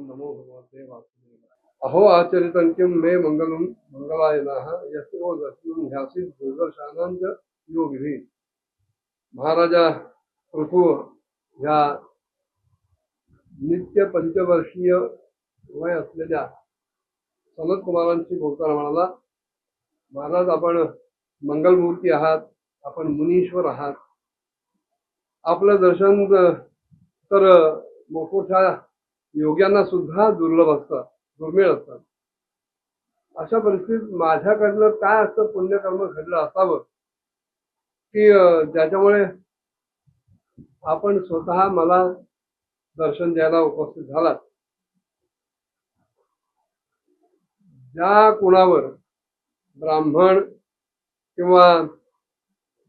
नमो भगवते वासुदेवाय। अहो आचरितं किं मे मंगलम मंगलायनः यस्यो दर्शनं ध्यासीत दुर्दर्शानांच योगिभिः। महाराजा पृथु ह्या नित्य पंचवर्षीय वय असलेल्या सनत कुमारांशी बोलताना म्हणाला, महाराज आपण मंगलमूर्ती आहात, आपण मुनीश्वर आहात. आपलं दर्शन तर मोठमोठ्या योग्यांना सुद्धा दुर्लभ असतं, दुर्मिळ असतं. अशा परिस्थितीत माझ्याकडनं काय असं पुण्यकर्म घडलं असावं की ज्याच्यामुळे आपण स्वतः मला दर्शन द्यायला उपस्थित झालात. ज्या कुणावर ब्राह्मण किंवा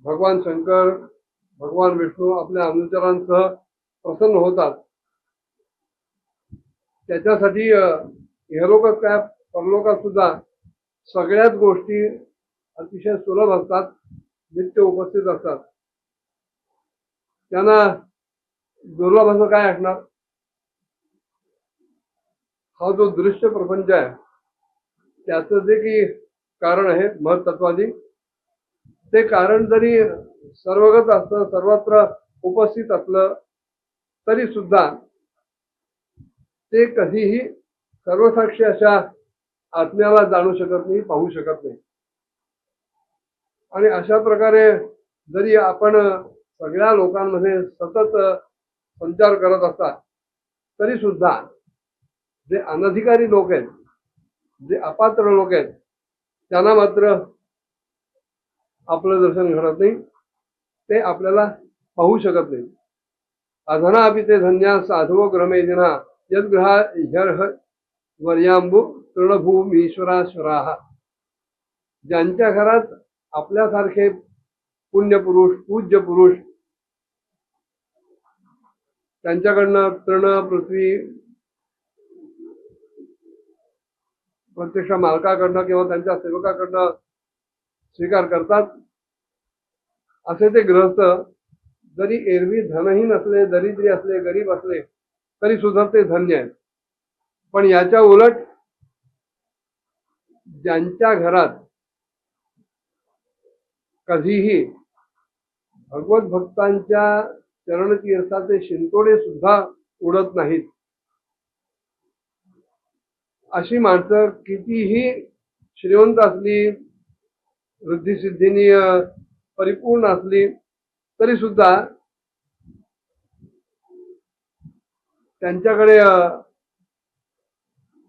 भगवान शंकर, भगवान विष्णू आपल्या अनुचरांसह प्रसन्न होतात, त्याच्यासाठी इहलोकात काय परलोकात सुद्धा सगळ्याच गोष्टी अतिशय सुलभ असतात, नित्य उपस्थित असतात. त्यांना दुर्लभ असं काय असणार? हा जो दृश्य प्रपंच आहे त्याचं जे की कारण आहे महत्त्वादी, ते कारण जरी सर्वगत असलं, सर्वत्र उपस्थित असलं तरी सुद्धा ते कधीही सर्वसाक्षी अशा आत्म्याला जाणू शकत नाही, पाहू शकत नाही. आणि अशा प्रकारे जरी आपण सगळ्या लोकांमध्ये सतत संचार करत असतात तरी सुद्धा जे अनधिकारी लोक आहेत, जे अपात्र लोक आहेत, त्यांना मात्र आपलं दर्शन घडत नाही, ते आपल्याला पाहू शकत नाही. अधना अपि ते धन्या साधवो ग्रमेजना यद्ग्रहा ह्यर्ह वर्यांबु तृणभूमीश्वराश्वराः. ज्यांच्या घरात आपल्यासारखे पुण्यपुरुष, पूज्य पुरुष, त्यांच्याकडनं तृण, पृथ्वी प्रत्यक्ष मालकाकडनं किंवा त्यांच्या सेवकाकडनं स्वीकार करतात, असे ते गृहस्थ जरी एरवी धनही नसले, दरिद्री असले, गरीब असले तरी सुद्धा ते धन्य आहेत. पण याच्या उलट ज्यांच्या घरात कधीही भगवत भक्तांच्या चरणतीर्थाचे शिंतोडे सुद्धा उडत नाहीत, अशी माणसं कितीही श्रीमंत असली, वृद्धिसिद्धीनी परिपूर्ण असली तरी सुद्धा त्यांच्याकडे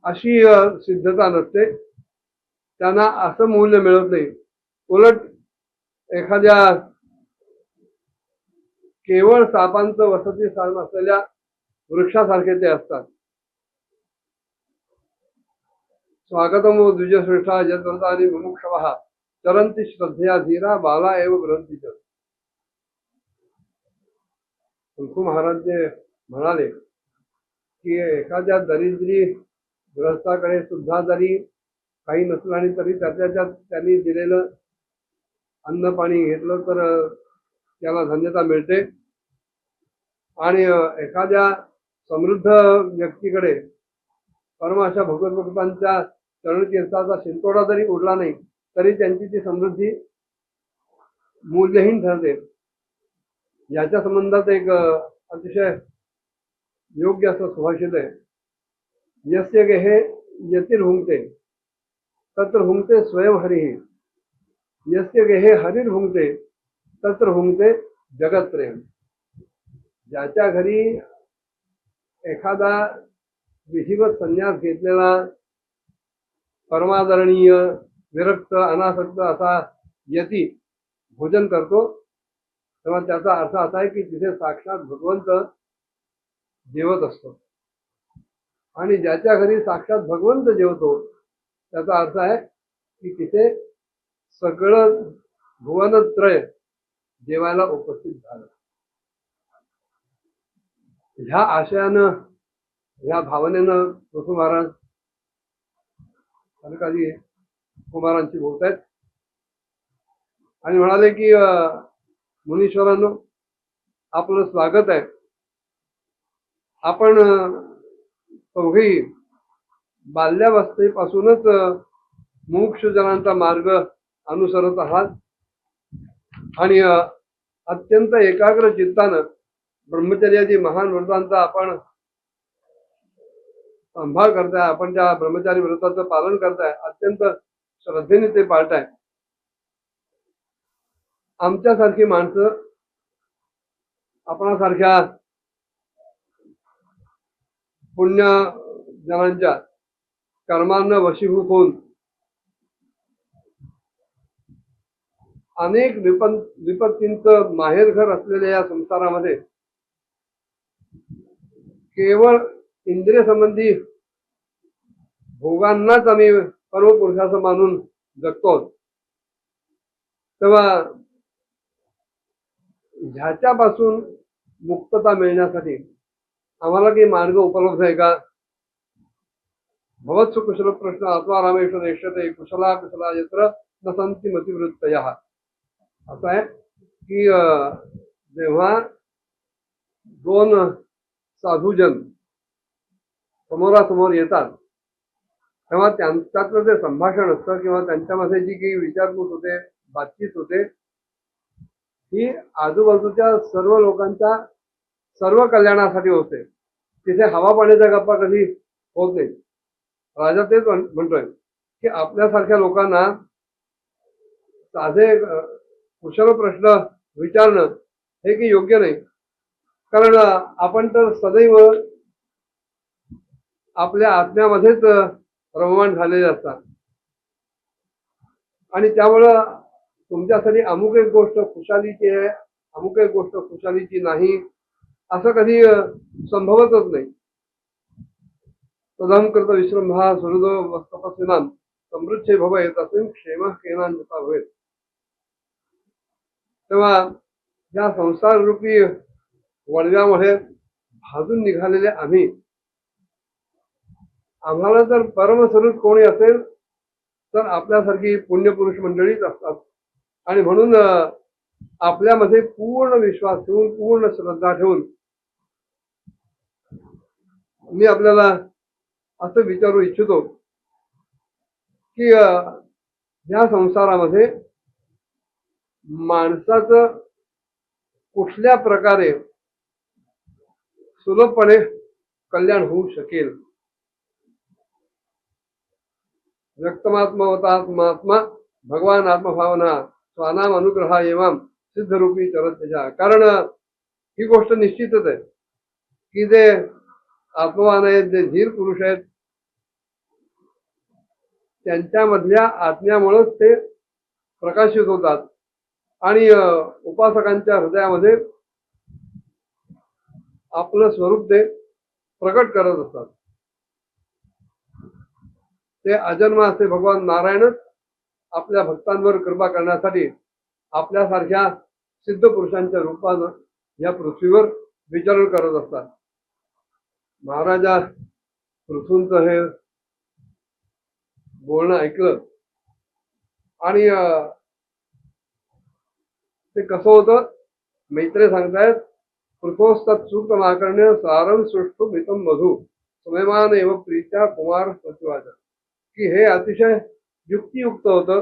अशी सिद्धता नसते, त्यांना असं मूल्य मिळत नाही. उलट एखाद्या केवळ सापांचं वसतिस्थान असलेल्या वृक्षासारखे ते असतात. स्वागतम द्विजश्रेष्ठा यद्व्रतानि मुमुक्षवः चरन्ति श्रद्धया धीरा बाला एव ग्रंथी. तुलसी महाराज जे म्हणाले की एखाद्या दरिद्री गृहस्थाकडे सुद्धा जरी काही नसलं आणि तरी त्याच्यात त्यांनी दिलेलं अन्न पाणी घेतलं तर त्याला धन्यता मिळते. आणि एखाद्या समृद्ध व्यक्तीकडे परम अशा भगवत भक्तांच्या चरणतीर्थाचा शिंतोडा जरी उडला नाही तरी त्यांची ती समृद्धी मूल्यहीन ठरते. याच्या संबंधात एक अतिशय योग्य असं सुभाषित आहे, यस्य गेहे यतिर्भुंक्ते तत्र भुंक्ते स्वयं हरिः, यस्य गेहे हरिर्भुंक्ते तत्र भुंक्ते जगत्प्रेम. ज्याच्या घरी एखादा विधिवत संन्यास घेतलेला परमादरणीय विरक्त अनासक्त असा यती भोजन करतो, तेव्हा त्याचा अर्थ असा आहे की तिथे साक्षात भगवंत जेवत असतो. आणि ज्याच्या घरी साक्षात भगवंत जेवतो त्याचा अर्थ आहे की तिथे सगळं भुवनत्रय जेवायला उपस्थित झालं. ह्या आशयानं, ह्या भावनेनं पृथु महाराज सनकादी कुमारांची बोलतायत आणि म्हणाले की मुनीश्वरांनो, आपलं स्वागत आहे. आपण चौघेही बाल्यावस्थेपासूनच मुमुक्षुजनांचा मार्ग अनुसरत आहात आणि अत्यंत एकाग्र चित्तानं ब्रह्मचर्याची महान व्रतांचा आपण सांभाळ करताय, आपण त्या ब्रह्मचारी व्रताचं पालन करताय, अत्यंत श्रद्धेने ते पाळताय. आमच्यासारखी माणसं आपणासारख्या पुण्य जनांच्या कर्मांना वशीभूत होऊन अनेक विपत्तींचं माहेरघर असलेल्या या संसारामध्ये केवळ इंद्रिय संबंधी भोगांनाच आम्ही सर्व पुरुषाचं मानून जगतो. तेव्हा ह्याच्यापासून मुक्तता मिळण्यासाठी आम्हाला काही मार्ग उपलब्ध आहे का? भवत्सु कुशल प्रश्न आत्मा रामेश्वर यक्षते कुशला कुशला यत्र न संती मतिवृत्तया. असं आहे की जेव्हा दोन साधूजन समोरासमोर येतात तेव्हा त्यांच्यातलं जे संभाषण असतं किंवा त्यांच्यामध्ये जी काही विचारपूस होते, बातचीत होते, ही आजूबाजूच्या सर्व लोकांच्या सर्व कल्याणासाठी होते. तिथे हवा पाण्याच्या गप्पा कधी होत नाही. राजा तेच म्हणतोय की आपल्यासारख्या लोकांना साधे कुशल प्रश्न विचारणं हे की योग्य नाही. कारण आपण तर सदैव आपल्या आत्म्यामध्येच रममाण झालेले असतात आणि त्यामुळं तुमच्यासाठी अमुक एक गोष्ट खुशालीची आहे, अमुक एक गोष्ट खुशालीची नाही, असं कधी संभवतच नाही. तदहं कृत विश्रंभा सुहृदो तपस्विनां समृद्धे भव येत असून क्षेम केनान्यता होईल. तेव्हा या संसार रूपी वळव्यामध्ये भाजून निघालेले आम्हाला जर परमस्वरूप कोणी असेल तर आपल्यासारखी पुण्यपुरुष मंडळीच असतात. आणि म्हणून आपल्यामध्ये पूर्ण विश्वास ठेवून, पूर्ण श्रद्धा ठेवून मी आपल्याला असं विचारू इच्छितो की या संसारामध्ये माणसाचं कुठल्या प्रकारे सुलभपणे कल्याण होऊ शकेल. व्यक्तमात्मवतात्मात्मा भगवान आत्मभावना स्वानाम अनुग्रहा एवं सिद्धरूपी चरत्या. कारण ही गोष्ट निश्चितच आहे की जे आत्मवान आहेत, जे धीर पुरुष आहेत, त्यांच्यामधल्या आत्म्यामुळेच ते प्रकाशित होतात आणि उपासकांच्या हृदयामध्ये आपलं स्वरूप ते प्रकट करत असतात. ते अजन्म असे भगवान नारायणच आपल्या भक्तांवर कृपा करण्यासाठी आपल्यासारख्या सिद्ध पुरुषांच्या रूपानं या पृथ्वीवर विचरण करत असतात. महाराजा पृथूंचं हे बोलणं ऐकलं आणि ते कसं होतं, मैत्रे सांगतायत, पृथोस्तत् सूक्तमाकर्ण्य सारं सुष्ठु मितं मधु स्वयमान एव प्रीत्या कुमार प्रतिवाच. की हे अतिशय युक्तियुक्त होतं,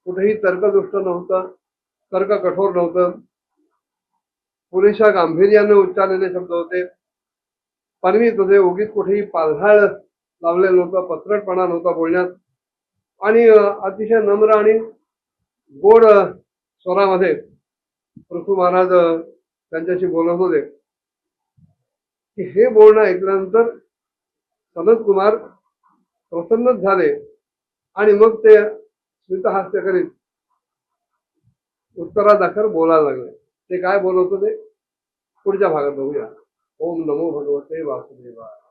कुठेही तर्कदुष्ट नव्हतं, तर्क कठोर नव्हतं, पुरेशा गांभीर्याने उच्चारलेले शब्द होते, पणवीत होते, उगीच कुठेही पालहाळ लावलेलं नव्हतं, पत्रटपणा नव्हता बोलण्यात, आणि अतिशय नम्र आणि गोड स्वरामध्ये पृथू महाराज त्यांच्याशी बोलत होते. की हे बोलणं ऐकल्यानंतर सनत कुमार प्रसन्नच झाले आणि मग ते स्मितहास्य करीत उत्तरादाखल बोलायला लागले. ते काय बोलत होते पुढच्या भागात बघूया. ओम नमो भगवते वासुदेवाय.